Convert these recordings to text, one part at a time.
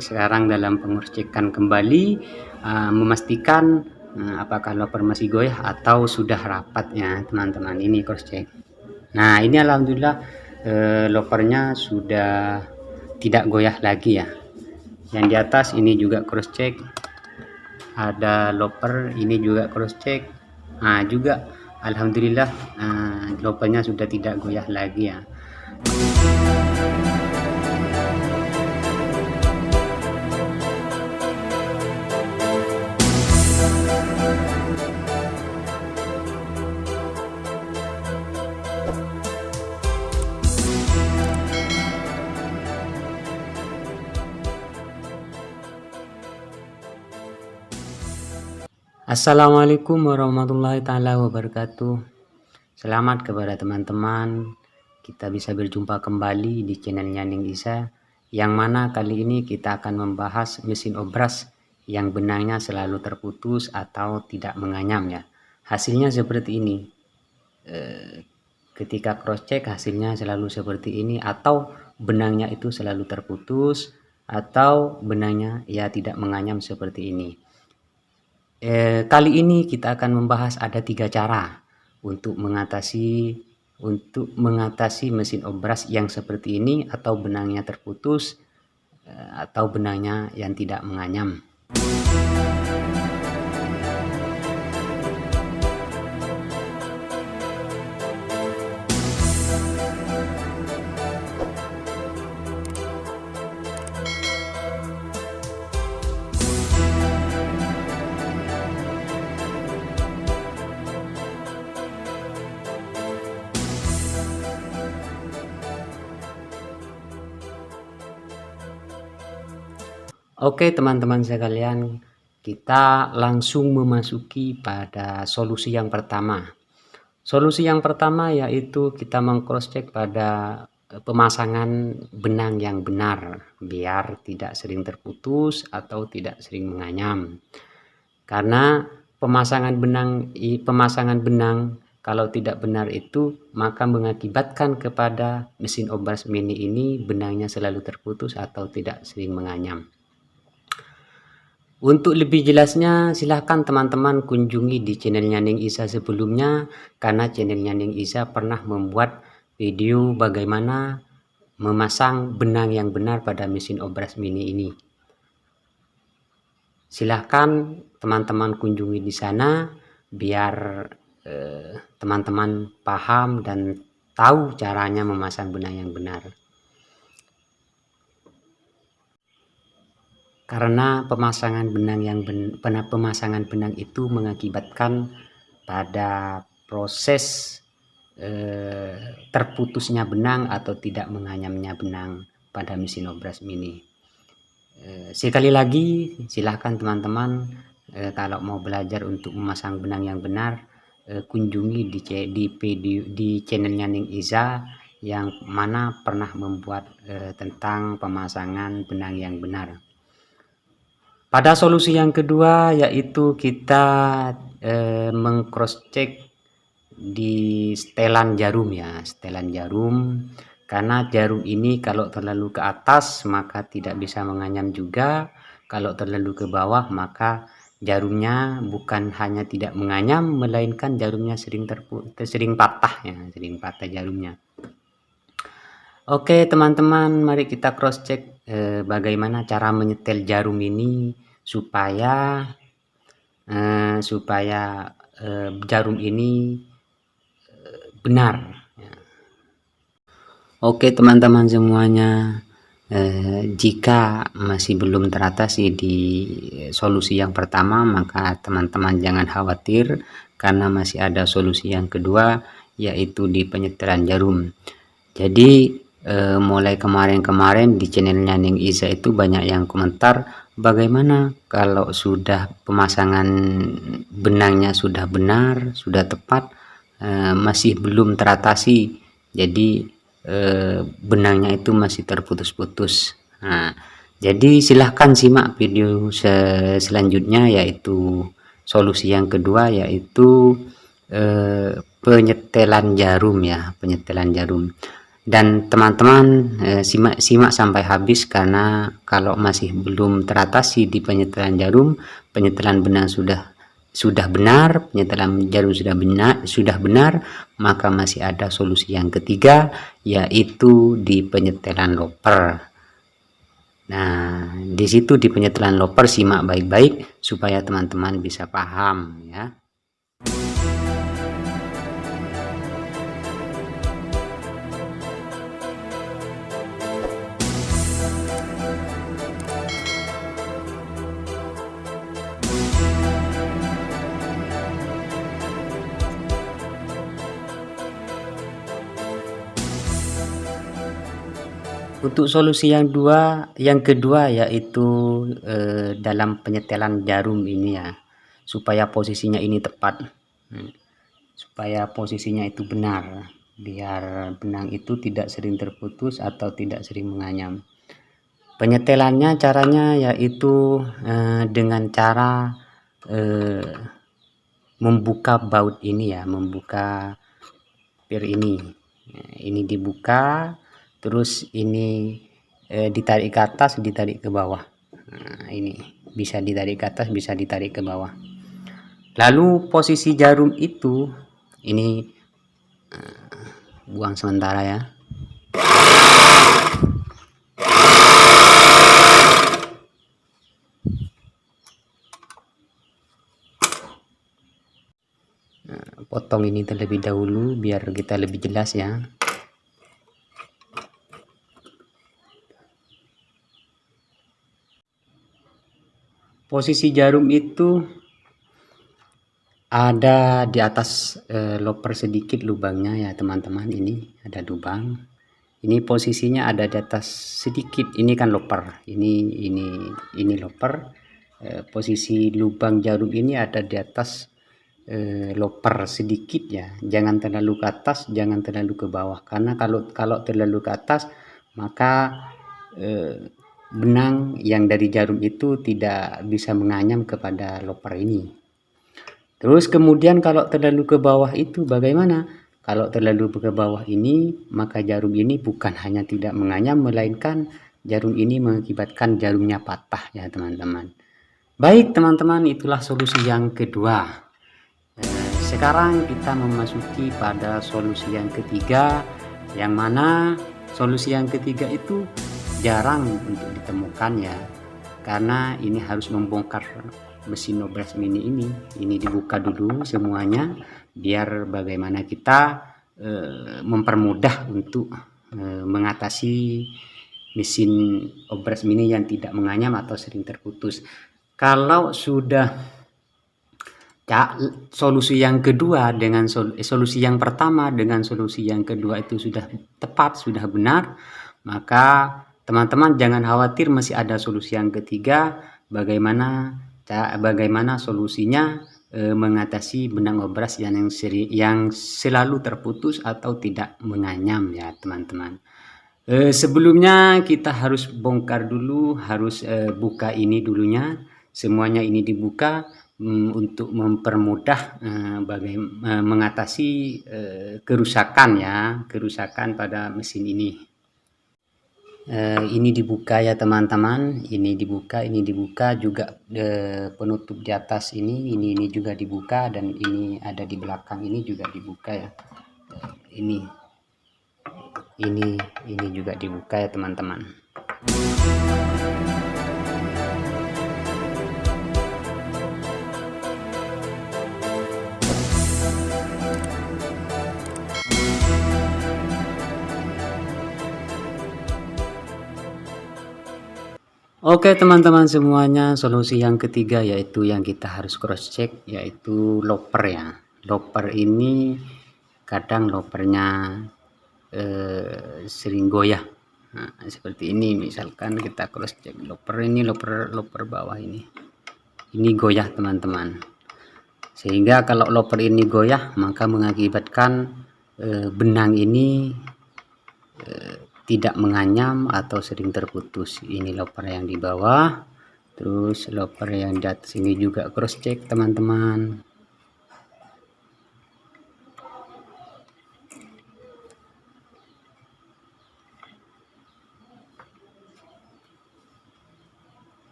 sekarang dalam pengecekan kembali, memastikan apakah loper masih goyah atau sudah rapat ya teman-teman. Ini cross check. Nah ini alhamdulillah lopernya sudah tidak goyah lagi ya. Yang di atas ini juga cross check, ada loper ini juga cross check. Nah juga alhamdulillah lopernya sudah tidak goyah lagi ya. Assalamualaikum warahmatullahi taala wabarakatuh. Selamat kepada teman-teman. Kita bisa berjumpa kembali di channelnya Ning Isa, yang mana kali ini kita akan membahas mesin obras yang benangnya selalu terputus atau tidak menganyam ya. Hasilnya seperti ini. Ketika cross check hasilnya selalu seperti ini, atau benangnya itu selalu terputus, atau benangnya ya tidak menganyam seperti ini. Kali ini kita akan membahas ada 3 cara untuk mengatasi mesin obras yang seperti ini, atau benangnya terputus atau benangnya yang tidak menganyam. Oke teman-teman sekalian, kita langsung memasuki pada solusi yang pertama. Solusi yang pertama yaitu kita meng-cross check pada pemasangan benang yang benar, biar tidak sering terputus atau tidak sering menganyam. Karena pemasangan benang kalau tidak benar itu maka mengakibatkan kepada mesin obras mini ini benangnya selalu terputus atau tidak sering menganyam. Untuk lebih jelasnya silahkan teman-teman kunjungi di channelnya Ning Isa sebelumnya, karena channelnya Ning Isa pernah membuat video bagaimana memasang benang yang benar pada mesin obras mini ini. Silahkan teman-teman kunjungi di sana biar teman-teman paham dan tahu caranya memasang benang yang benar. Karena pemasangan benang itu mengakibatkan pada proses terputusnya benang atau tidak menganyamnya benang pada mesin obras mini. Sekali lagi silahkan teman-teman kalau mau belajar untuk memasang benang yang benar, kunjungi di channelnya Ning Isa yang mana pernah membuat tentang pemasangan benang yang benar. Pada solusi yang kedua yaitu kita meng-cross check di setelan jarum ya, setelan jarum. Karena jarum ini kalau terlalu ke atas maka tidak bisa menganyam juga, kalau terlalu ke bawah maka jarumnya bukan hanya tidak menganyam melainkan jarumnya sering patah ya, sering patah jarumnya. Oke teman-teman, mari kita cross check bagaimana cara menyetel jarum ini supaya jarum ini benar. Oke teman-teman semuanya, jika masih belum teratasi di solusi yang pertama maka teman-teman jangan khawatir, karena masih ada solusi yang kedua yaitu di penyetelan jarum. Jadi mulai kemarin di channelnya Ning Isa itu banyak yang komentar bagaimana kalau sudah pemasangan benangnya sudah benar, sudah tepat, masih belum teratasi, jadi benangnya itu masih terputus-putus. Nah, jadi silahkan simak video selanjutnya yaitu solusi yang kedua yaitu penyetelan jarum ya, penyetelan jarum. Dan teman-teman simak sampai habis, karena kalau masih belum teratasi di penyetelan jarum, penyetelan benang sudah benar, penyetelan jarum sudah benar, maka masih ada solusi yang ketiga, yaitu di penyetelan loper. Nah, di situ di penyetelan loper simak baik-baik supaya teman-teman bisa paham ya. Untuk solusi yang kedua yaitu dalam penyetelan jarum ini ya, supaya posisinya ini tepat, supaya posisinya itu benar, biar benang itu tidak sering terputus atau tidak sering menganyam. Penyetelannya caranya yaitu dengan cara membuka baut ini ya, membuka pir ini dibuka, terus ini ditarik ke atas, ditarik ke bawah. Nah, ini bisa ditarik ke atas, bisa ditarik ke bawah. Lalu posisi jarum itu ini buang sementara ya. Potong ini terlebih dahulu biar kita lebih jelas ya. Posisi jarum itu ada di atas loper sedikit lubangnya ya teman-teman. Ini ada lubang, ini posisinya ada di atas sedikit. Ini kan loper, ini loper. Posisi lubang jarum ini ada di atas loper sedikit ya, jangan terlalu ke atas, jangan terlalu ke bawah, karena kalau terlalu ke atas maka benang yang dari jarum itu tidak bisa menganyam kepada loper ini. Terus kemudian kalau terlalu ke bawah itu bagaimana? Kalau terlalu ke bawah ini, maka jarum ini bukan hanya tidak menganyam, melainkan jarum ini mengakibatkan jarumnya patah ya teman-teman. Baik teman-teman, itulah solusi yang kedua. Sekarang kita memasuki pada solusi yang ketiga, yang mana solusi yang ketiga itu jarang untuk ditemukan ya, karena ini harus membongkar mesin Nobras Mini ini dibuka dulu semuanya, biar bagaimana kita mempermudah untuk mengatasi mesin Obras Mini yang tidak menganyam atau sering terputus. Kalau sudah solusi yang kedua dengan solusi yang pertama dengan solusi yang kedua itu sudah tepat, sudah benar, maka teman-teman jangan khawatir, masih ada solusi yang ketiga. Bagaimana solusinya mengatasi benang obras yang selalu terputus atau tidak menganyam ya teman-teman. Sebelumnya kita harus bongkar dulu, harus buka ini dulunya, semuanya ini dibuka untuk mempermudah mengatasi kerusakan pada mesin ini. Ini dibuka ya teman-teman, ini dibuka juga, penutup di atas ini juga dibuka, dan ini ada di belakang ini juga dibuka ya. Ini juga dibuka ya teman-teman. Oke teman-teman semuanya, solusi yang ketiga yaitu yang kita harus cross check, yaitu loper ya. Loper ini kadang lopernya sering goyah. Nah, seperti ini, misalkan kita cross check loper ini, loper bawah ini goyah teman-teman, sehingga kalau loper ini goyah maka mengakibatkan benang ini tidak menganyam atau sering terputus. Ini loper yang di bawah, terus loper yang di atas ini juga cross check teman-teman.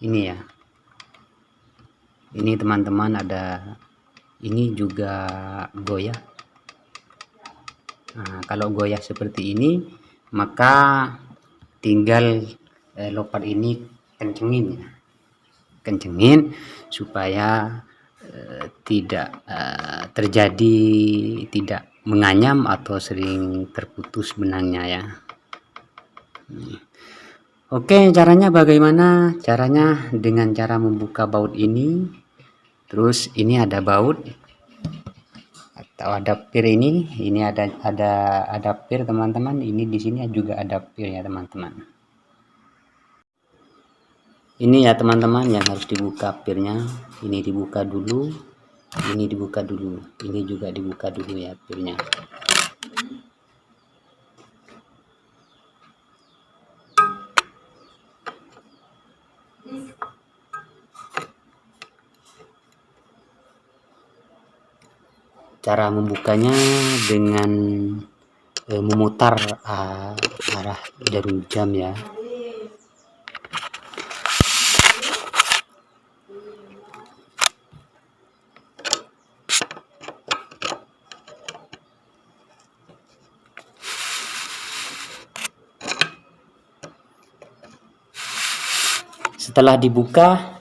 Ini ya, ini teman-teman, ada ini juga goyah. Nah, kalau goyah seperti ini maka tinggal loper ini kencengin ya, kencengin supaya tidak terjadi tidak menganyam atau sering terputus benangnya ya. Oke, caranya bagaimana? Caranya dengan cara membuka baut ini. Terus ini ada baut atau adapter ini ada adapter teman-teman. Ini di sini juga adapter ya teman-teman. Ini ya teman-teman yang harus dibuka pirnya. Ini dibuka dulu, ini dibuka dulu, ini juga dibuka dulu ya pirnya. Cara membukanya dengan memutar arah jarum jam ya. Setelah dibuka,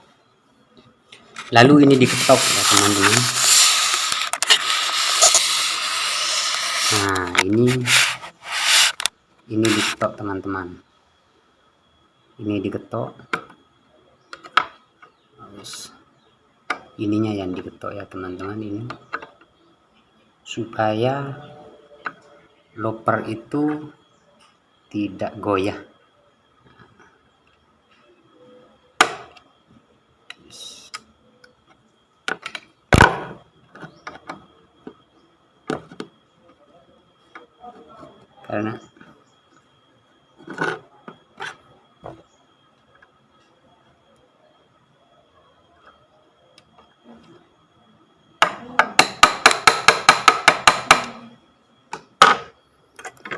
lalu ini diketok ya teman-teman. Nah, ini diketok teman-teman. Ini diketok. Terus ininya yang diketok ya teman-teman, ini supaya loper itu tidak goyah. Karena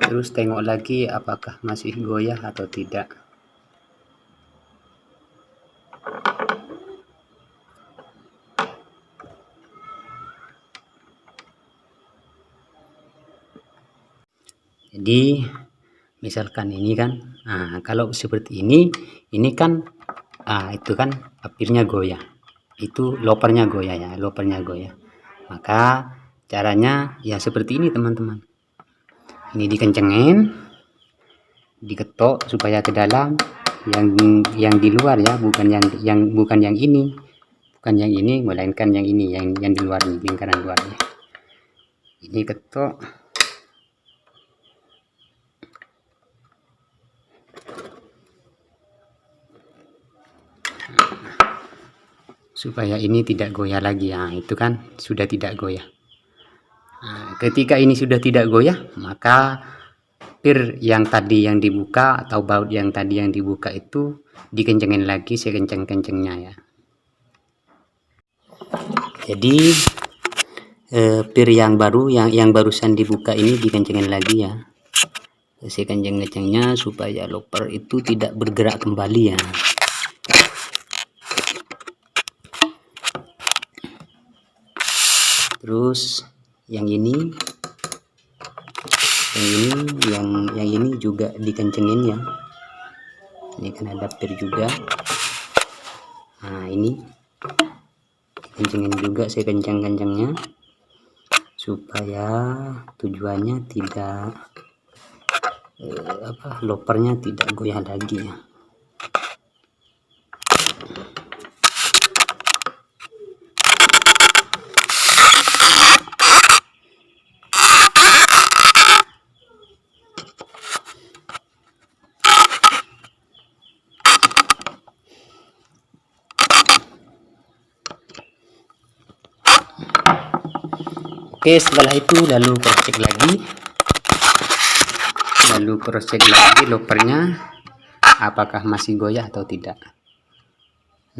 terus tengok lagi apakah masih goyah atau tidak. Jadi misalkan ini kan, nah kalau seperti ini kan itu kan akhirnya goyah, itu lopernya goyah ya, lopernya goyah. Maka caranya ya seperti ini teman-teman. Ini dikencengin, diketok supaya ke dalam, yang di luar ya, bukan yang ini, bukan yang ini, melainkan yang ini, yang di luar, lingkaran luarnya. Ini ketok. Supaya ini tidak goyah lagi ya, itu kan sudah tidak goyah. Nah, ketika ini sudah tidak goyah, maka pir yang tadi yang dibuka atau baut yang tadi yang dibuka itu dikencengin lagi sekenceng-kencengnya ya. Jadi pir yang baru yang barusan dibuka ini dikencengin lagi ya, sekenceng-kencengnya supaya loper itu tidak bergerak kembali ya. Terus yang ini juga dikencengin ya. Ini kan ada pir juga. Nah, ini dikencengin juga sekencang-kencangnya supaya tujuannya tidak lopernya tidak goyah lagi ya. Oke, setelah itu lalu cross check lagi lopernya apakah masih goyah atau tidak.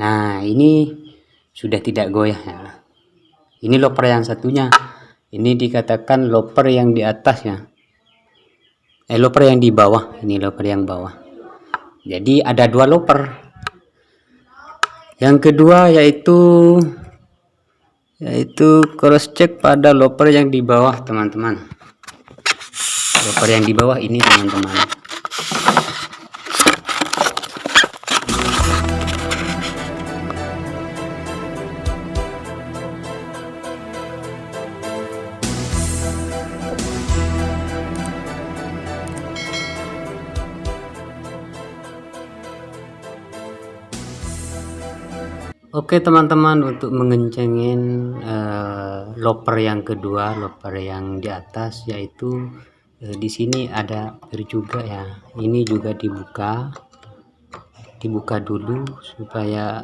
Nah, ini sudah tidak goyah ya. Ini loper yang satunya, ini dikatakan loper yang di atasnya, loper yang di bawah, ini loper yang bawah. Jadi ada dua loper. Yang kedua yaitu cross check pada loper yang di bawah, teman-teman. Loper yang di bawah ini, teman-teman. Oke teman-teman, untuk mengencengin loper yang kedua, loper yang di atas, yaitu di sini ada juga ya. Ini juga dibuka dulu supaya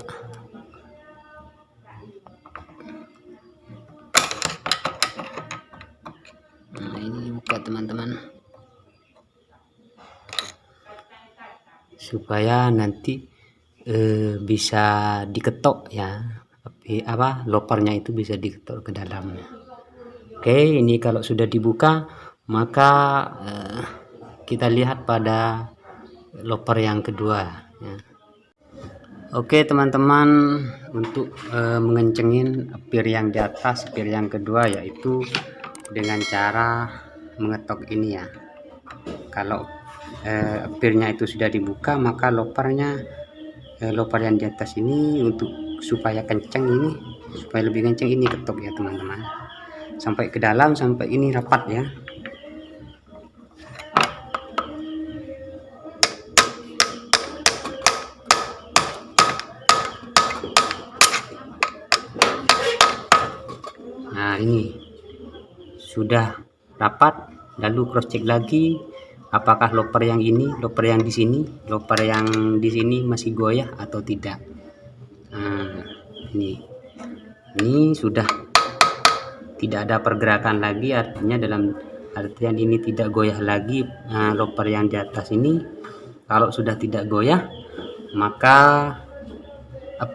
ini dibuka, teman-teman, supaya nanti bisa diketok ya, lopernya itu bisa diketok ke dalamnya. Oke, ini kalau sudah dibuka, maka kita lihat pada loper yang kedua ya. Oke teman-teman, untuk mengencengin pir yang di atas, pir yang kedua, yaitu dengan cara mengetok ini ya. Kalau pirnya itu sudah dibuka, maka loper yang di atas ini, untuk supaya kenceng ini, supaya lebih kenceng, ini ketok ya teman-teman, sampai ke dalam, sampai ini rapat ya. Nah ini sudah rapat, lalu cross check lagi apakah loper yang ini, loper yang di sini masih goyah atau tidak. Nah ini sudah tidak ada pergerakan lagi, artinya dalam artian ini tidak goyah lagi. Loper yang di atas ini kalau sudah tidak goyah, maka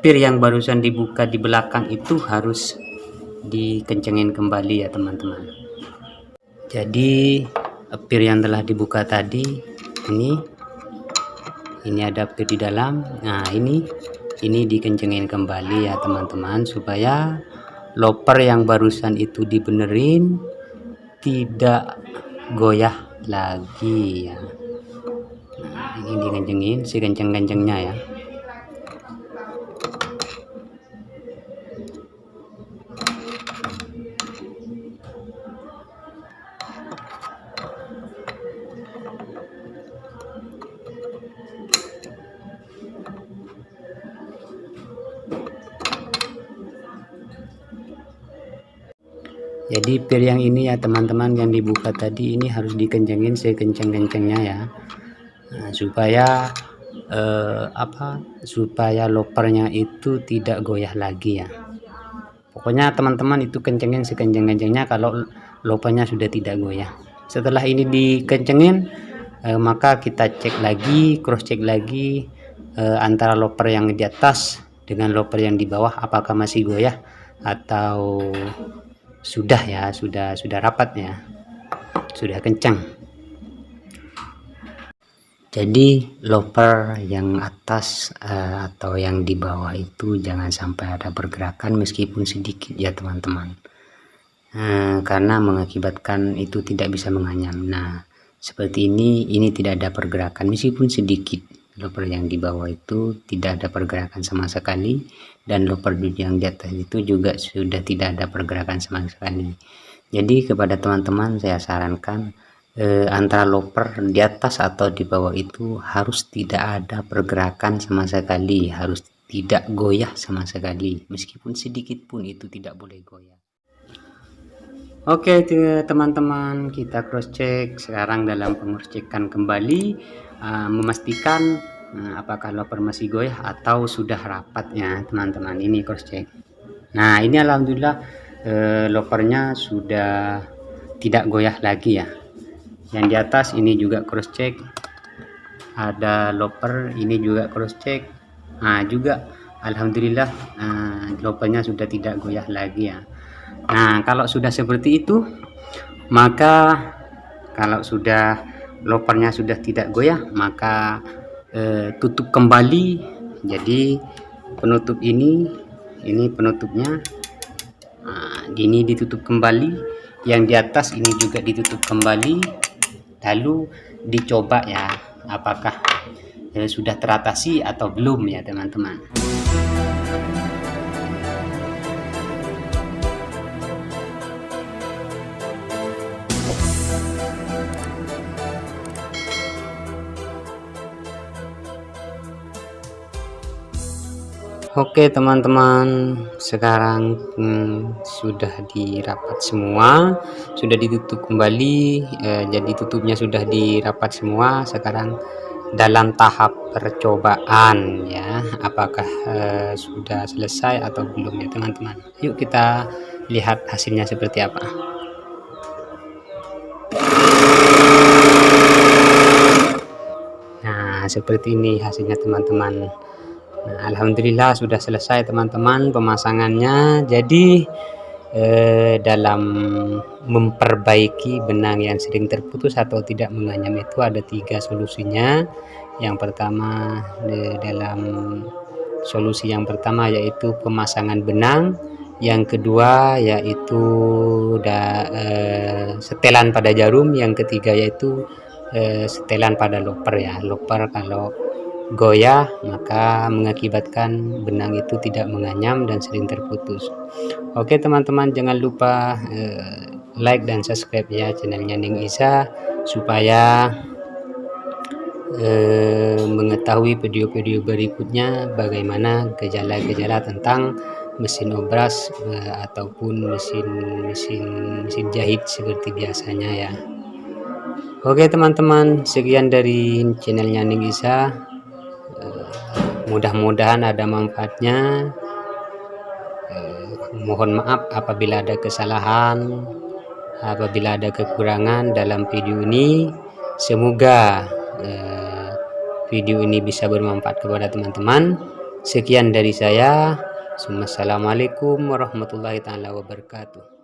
pir yang barusan dibuka di belakang itu harus dikencengin kembali ya teman-teman. Jadi pir yang telah dibuka tadi, ini ada pir di dalam. Nah ini dikencengin kembali ya teman-teman, supaya loper yang barusan itu dibenerin, tidak goyah lagi ya. Nah, ini dikencengin sekenceng-kencengnya ya. Jadi pir yang ini ya teman-teman, yang dibuka tadi ini harus dikencengin sekenceng-kencengnya ya. Nah, supaya supaya lopernya itu tidak goyah lagi ya. Pokoknya teman-teman itu kencengin sekenceng-kencengnya kalau lopernya sudah tidak goyah. Setelah ini dikencengin, maka kita cek lagi, cross check lagi antara loper yang di atas dengan loper yang di bawah, apakah masih goyah atau sudah ya, sudah rapat ya, sudah kencang. Jadi loper yang atas atau yang di bawah itu jangan sampai ada pergerakan meskipun sedikit ya teman-teman, karena mengakibatkan itu tidak bisa menganyam. Nah seperti ini tidak ada pergerakan meskipun sedikit. Loper yang di bawah itu tidak ada pergerakan sama sekali, dan loper yang di atas itu juga sudah tidak ada pergerakan sama sekali. Jadi kepada teman-teman saya sarankan antara loper di atas atau di bawah itu harus tidak ada pergerakan sama sekali, harus tidak goyah sama sekali, meskipun sedikit pun itu tidak boleh goyah. Oke teman-teman, kita cross check sekarang dalam pengecekan kembali, memastikan apakah loper masih goyah atau sudah rapat ya teman-teman. Ini cross check. Nah ini alhamdulillah lopernya sudah tidak goyah lagi ya. Yang di atas ini juga cross check, ada loper ini juga cross check. Nah juga alhamdulillah lopernya sudah tidak goyah lagi ya. Nah kalau sudah seperti itu, maka kalau sudah lopernya sudah tidak goyah, maka tutup kembali. Jadi penutup ini penutupnya. Nah, ini ditutup kembali, yang di atas ini juga ditutup kembali, lalu dicoba ya apakah sudah teratasi atau belum ya teman-teman. Oke teman-teman, sekarang sudah dirapat semua, sudah ditutup kembali, jadi tutupnya sudah dirapat semua. Sekarang dalam tahap percobaan ya, apakah sudah selesai atau belum ya teman-teman. Yuk kita lihat hasilnya seperti apa. Nah, seperti ini hasilnya teman-teman. Nah, alhamdulillah sudah selesai teman-teman pemasangannya. Jadi dalam memperbaiki benang yang sering terputus atau tidak menganyam itu ada 3 solusinya. Yang pertama, dalam solusi yang pertama yaitu pemasangan benang, yang kedua yaitu setelan pada jarum, yang ketiga yaitu setelan pada loper ya. Loper kalau goyah maka mengakibatkan benang itu tidak menganyam dan sering terputus. Oke teman-teman, jangan lupa like dan subscribe ya channelnya Ning Isa supaya mengetahui video-video berikutnya bagaimana gejala-gejala tentang mesin obras ataupun mesin jahit seperti biasanya ya. Oke teman-teman, sekian dari channelnya Ning Isa. Mudah-mudahan ada manfaatnya. Mohon maaf apabila ada kesalahan, apabila ada kekurangan dalam video ini. Semoga video ini bisa bermanfaat kepada teman-teman. Sekian dari saya. Assalamualaikum warahmatullahi wabarakatuh.